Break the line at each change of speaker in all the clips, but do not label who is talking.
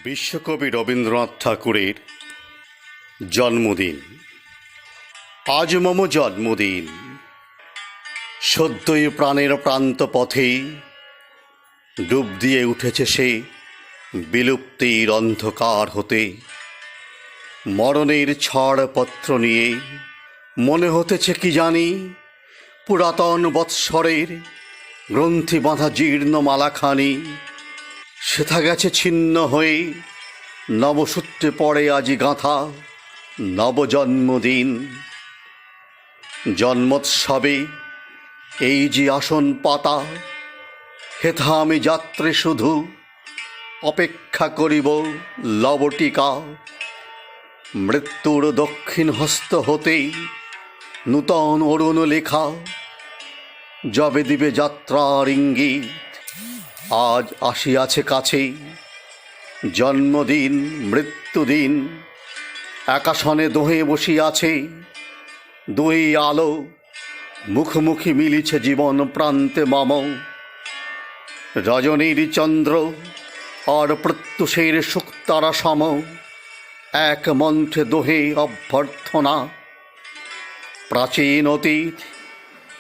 বিশ্বকবি রবীন্দ্রনাথ ঠাকুরের জন্মদিন। আজ মম জন্মদিন, সদ্যই প্রাণের প্রান্ত পথে ডুব দিয়ে উঠেছে সে বিলুপ্তির অন্ধকার হতে। মরণের ছাড়পত্র নিয়ে মনে হতেছে কি জানি পুরাতন বৎসরের গ্রন্থি বাঁধা জীর্ণ মালাখানি সেথা গেছে ছিন্ন হয়ে, নবসূত্রে পড়ে আজি গাঁথা নবজন্মদিন। জন্মোৎসবে এই যে আসন পাতা, হেথা আমি যাত্রে শুধু অপেক্ষা করিব লবটিকা। মৃত্যুর দক্ষিণ হস্ত হতেই নূতন অরুণ লেখা যবে দিবে যাত্রার ইঙ্গিত। আজ আসিয়াছে কাছে জন্মদিন মৃত্যুদিন, একাসনে দোহে বসিয়াছে দুই আলো, মুখোমুখি মিলিছে জীবন প্রান্তে মম। রজনীর চন্দ্র আর প্রত্যুষের শুক্তারা সম, এক মন্ত্রে দোহে অভ্যর্থনা। প্রাচীন অতীত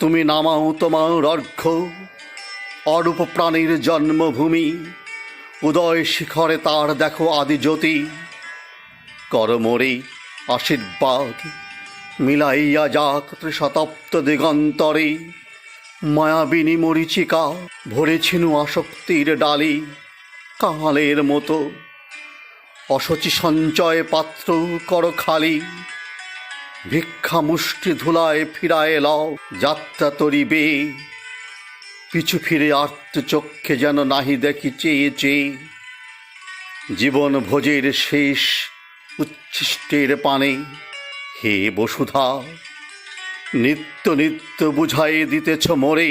তুমি নামাও তোমার অর্ঘ্য, অরূপ প্রাণীর জন্মভূমি উদয় শিখরে তার দেখো আদি জ্যোতি। করমরে আশীর্বাদ মিলাইয়া যাক ত্রিশতপ্ত দিগন্তরে, মায়াবিনী মরিচিকা ভরেছিনু আসক্তির ডালি। কাঙালের মতো অসচি সঞ্চয় পাত্র কর খালি, ভিক্ষা মুষ্টি ধুলায় ফিরায় লও যাত্রা তরিবে। পিছু ফিরে আর্ত চক্ষে যেন নাহি দেখি চেয়ে চেয়ে, জীবন ভোজের শেষ উচ্ছিষ্টের পানে। হে বসুধা, নিত্য নিত্য বুঝাই দিতেছ মোরে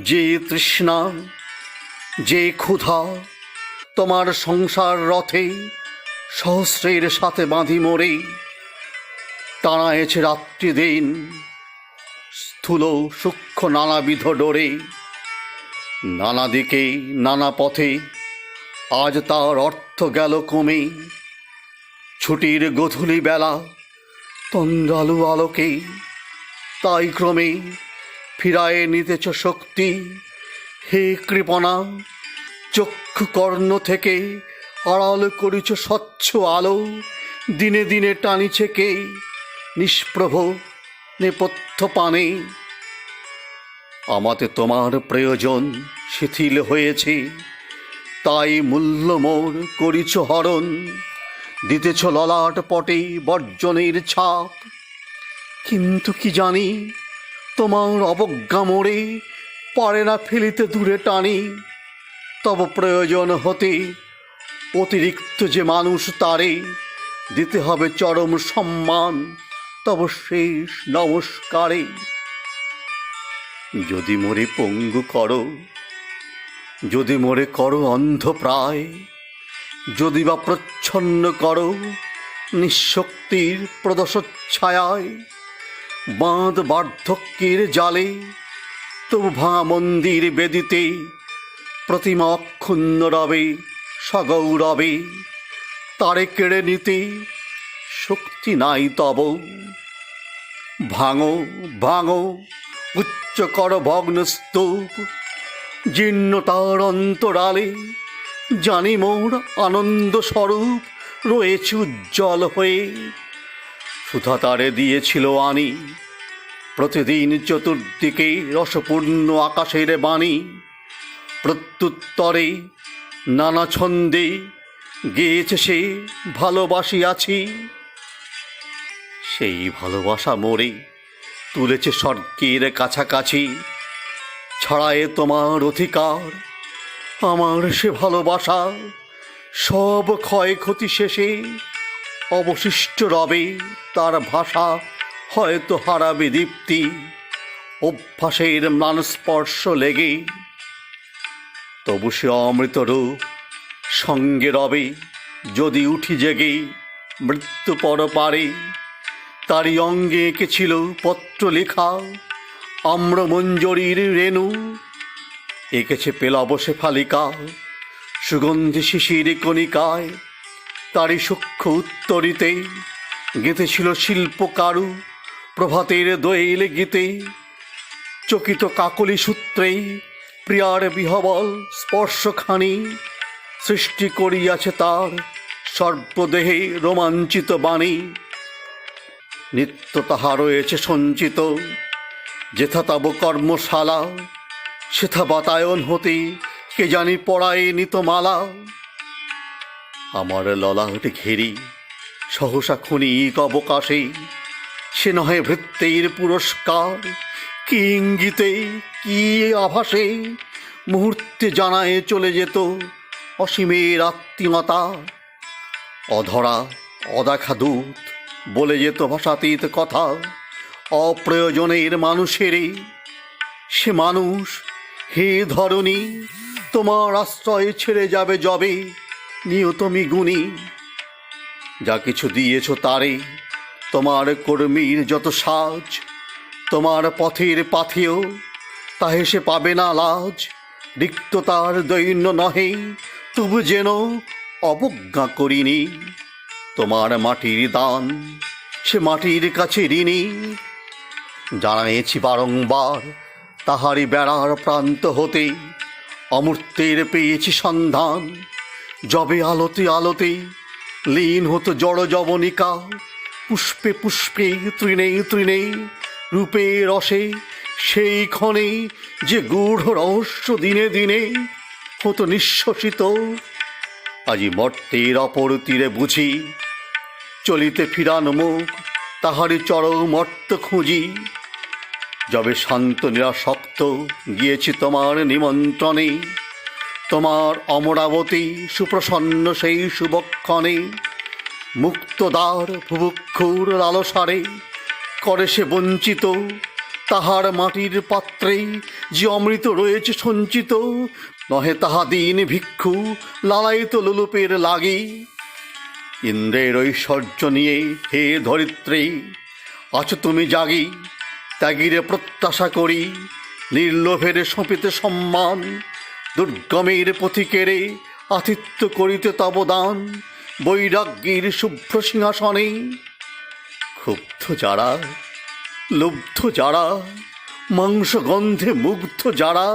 যে তৃষ্ণা যে ক্ষুধা, তোমার সংসার রথে সহস্রের সাথে বাঁধি মোরে। টানায়েছে রাত্রি দিন স্থূল সূক্ষ্ম নানাবিধ ডোরে, নানা দিকে নানা পথে আজ তার অর্থ গেল কমে। ছুটির গধূলি বেলা তন্দ্রালু আলোকে, তাই ক্রমে ফিরায়ে নিতেছ শক্তি। হে কৃপণা, চক্ষু কর্ণ থেকে আড়াল করিছ স্বচ্ছ আলো। দিনে দিনে টানিছে কে নিষ্প্রভ নেপথ্য পানে। আমাতে তোমার প্রয়োজন শিথিল হয়েছে, তাই মূল্য মোর করিছ হরণ। দিতেছ ললাট পটে বর্জনের ছাপ, কিন্তু কি জানি তোমার অবজ্ঞা মোরে পারে না ফেলিতে দূরে টানি। তব প্রয়োজন হতে অতিরিক্ত যে মানুষ, তারে দিতে হবে চরম সম্মান তব শেষ নমস্কারে। যদি মোরে পঙ্গু করো, যদি মোরে করো অন্ধপ্রায়, যদি বা প্রচ্ছন্ন করো নিঃশক্তির প্রদশচ্ছায়ায়। বাঁধ বার্ধক্যের জালে তবু ভাঙা মন্দির বেদিতে, প্রতিমা অক্ষুণ্ণ রবে সগৌরবে। তারে কেড়ে নিতে শক্তি নাই তব। ভাঙো ভাঙো উচ্চ কর ভগ্ন স্তূপ, জীর্ণতার অন্তরালে জানি মোর আনন্দ স্বরূপ রয়েছে উজ্জ্বল হয়ে। সুধা তারে দিয়েছিল আনি প্রতিদিন চতুর্দিকে রসপূর্ণ আকাশের বাণী। প্রত্যুত্তরে নানা ছন্দে গেয়েছে সে ভালোবাসিয়াছি। সেই ভালোবাসা মোরে তুলেছে স্বর্গের কাছাকাছি। ছড়ায় তোমার অধিকার আমার সে ভালোবাসা, সব ক্ষয়ক্ষতি শেষে অবশিষ্ট রবে তার ভাষা। হয়তো হারাবে দীপ্তি অভ্যাসের ম্লানস্পর্শ লেগে, তবু সে অমৃত রূপ সঙ্গে রবে যদি উঠি জেগে মৃত্যু পরপারে। তারই অঙ্গে এঁকেছিল পত্র লেখা আম্রমঞ্জরীর রেণু, এঁকেছে পেলব শেফালিকা সুগন্ধি শিশির কণিকায় তারই সূক্ষ্ম উত্তরিতে গেঁথেছিল শিল্প কারু প্রভাতের দোয়েল গীতে। চকিত কাকলি সূত্রে প্রিয়ার বিহবল স্পর্শখানি সৃষ্টি করিয়াছে তার সর্বদেহে রোমাঞ্চিত বাণী। নিত্য তাহা রয়েছে সঞ্চিত যেথা তব কর্মশালা, সেথা বাতায়ন হতে কে জানি পড়ায় নিতমালা। আমার ললাট ঘেরি সহসা ক্ষণিক অবকাশে সে নহে ভৃত্যের পুরস্কার, কি ইঙ্গিতে কি আভাসে মুহূর্তে জানায় চলে যেত অসীমের আত্মীয়তা। অধরা অদেখা দূত বলে যেত ভাষাতীত কথা অপ্রয়োজনের মানুষেরই। সে মানুষ হে ধরণী তোমার আশ্রয় ছেড়ে যাবে যবে নিয়তমি গুণী। যা কিছু দিয়েছ তারে তোমার কর্মীর যত সাজ, তোমার পথের পাথেও তাহে সে পাবে না লাজ। রিক্ততার দৈন্য নহে তবু যেন অবজ্ঞা করিনি, তোমার মাটির দান সে মাটির কাছে ঋণী। জানাইছি বারংবার তাহারি বেড়ার প্রান্ত হতে অমূর্তের পেয়েছি সন্ধান। যবে আলোতে আলোতে লীন হতো জড় যবনিকা, পুষ্পে পুষ্পে তৃণে তৃণে রূপে রসে সেই ক্ষণে যে গূঢ় রহস্য দিনে দিনে হতো নিঃশ্বসিত। আজি মর্তের অপর তীরে বুঝি চলিতে ফিরান মুখ তাহারি চরম অর্থ খুঁজি। যবে শান্ত নিরাসক্ত গিয়েছি তোমার নিমন্ত্রণে, তোমার অমরাবতী সুপ্রসন্ন সেই শুভক্ষণে মুক্তদ্বার ভুভুক্ষুর লালসারে করে সে বঞ্চিত। তাহার মাটির পাত্রে যে অমৃত রয়েছে সঞ্চিত, নহে তাহা দিন ভিক্ষু লালায়িত লোলুপের লাগি। ইন্দ্রের ঐশ্বর্য নিয়ে হে ধরিত্রী আছো তুমি জাগি, ত্যাগীরে প্রত্যাশা করি নির্লোভের সঁপিতে সম্মান। দুর্গমের পথিকেরে আতিথ্য করিতে তব দান, বৈরাগ্যের শুভ্র সিংহাসনে। ক্ষুব্ধ যারা লুব্ধ যারা মাংস গন্ধে মুগ্ধ যারা,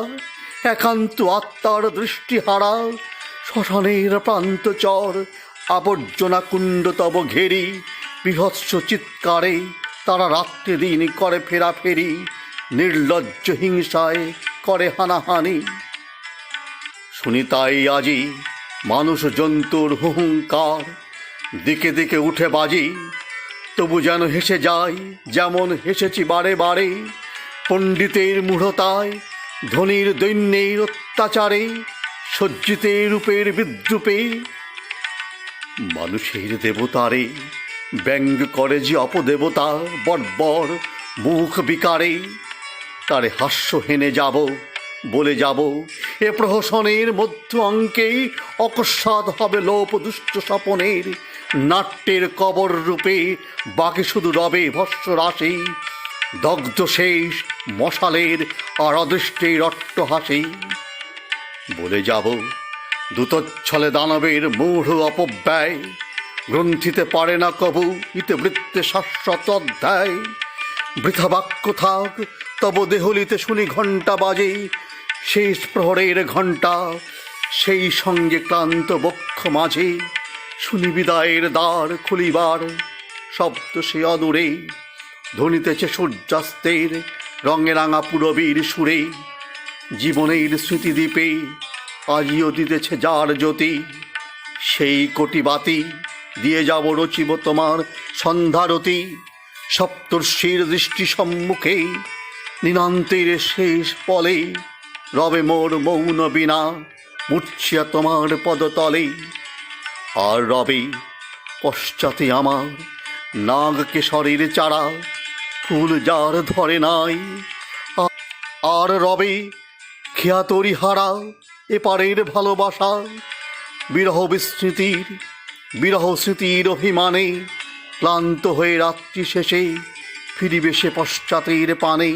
একান্ত আত্মার দৃষ্টিহারা শ্মশানের প্রান্তচর আবর্জনা কুণ্ড তব ঘেরি। বিভৎস চিৎকারে তারা রাত্রি দিন করে ফেরাফেরি, নির্লজ্জ হিংসায় করে হানাহানি। শুনি তাই আজি মানুষ জন্তুর হুহুঙ্কার দিকে দিকে উঠে বাজি, তবু যেন হেসে যায় যেমন হেসেছি বারে বারে। পণ্ডিতের মূঢ়তায় ধনীর দৈন্যের অত্যাচারে সজ্জিতে রূপের বিদ্রুপে মানুষের দেবতারে ব্যঙ্গ করে যে অপদেবতা বর্বর মুখ বিকারে। তারে হাস্য হেনে যাব বলে যাব এ প্রহসনের মধ্য অঙ্কে অকস্মাৎ হবে লোপ দুষ্ট স্বপনের। নাট্যের কবর রূপে বাকি শুধু রবে ভস্য রাশি, দগ্ধ শেষ মশালের আর অদৃষ্টের অট্টহাসি। বলে যাব দূতচ্ছলে দানবের মূঢ় অপব্যয়, গ্রন্থিতে পারে না কবু ইতিবৃত্তে শাশ্বত অধ্যায়। বৃথা বাক্য থাক তব দেহলিতে শুনি ঘণ্টা বাজে, শেষ প্রহরের ঘণ্টা সেই সঙ্গে ক্লান্ত বক্ষ মাঝে। শুনি বিদায়ের দ্বার খুলিবার শব্দ সে অদূরে, ধ্বনিতেছে সূর্যাস্তের রঙে রাঙা পুরবীর সুরে। জীবনের স্মৃতিদ্বীপে আজিও দিতেছে যার জ্যোতি, সেই কোটি বাতি দিয়ে যাব রচিব তোমার সন্ধ্যারতি। সপ্তর্ষির দৃষ্টি সম্মুখে নিনান্তের শেষ পলে রবে মোর মৌন বিনা মূর্ছিয়া তোমার পদতলে। আর রবে পশ্চাতে আমার নাগ কেশরের চারা, ফুল যার ধরে নাই। আর রবে খেয়াতরি হারা এপারের ভালোবাসা, বিরহ বিস্মৃতির বিরহ স্মৃতির অভিমানে ক্লান্ত হয়ে রাত্রি শেষে ফিরিবে সে পশ্চাতের পানে।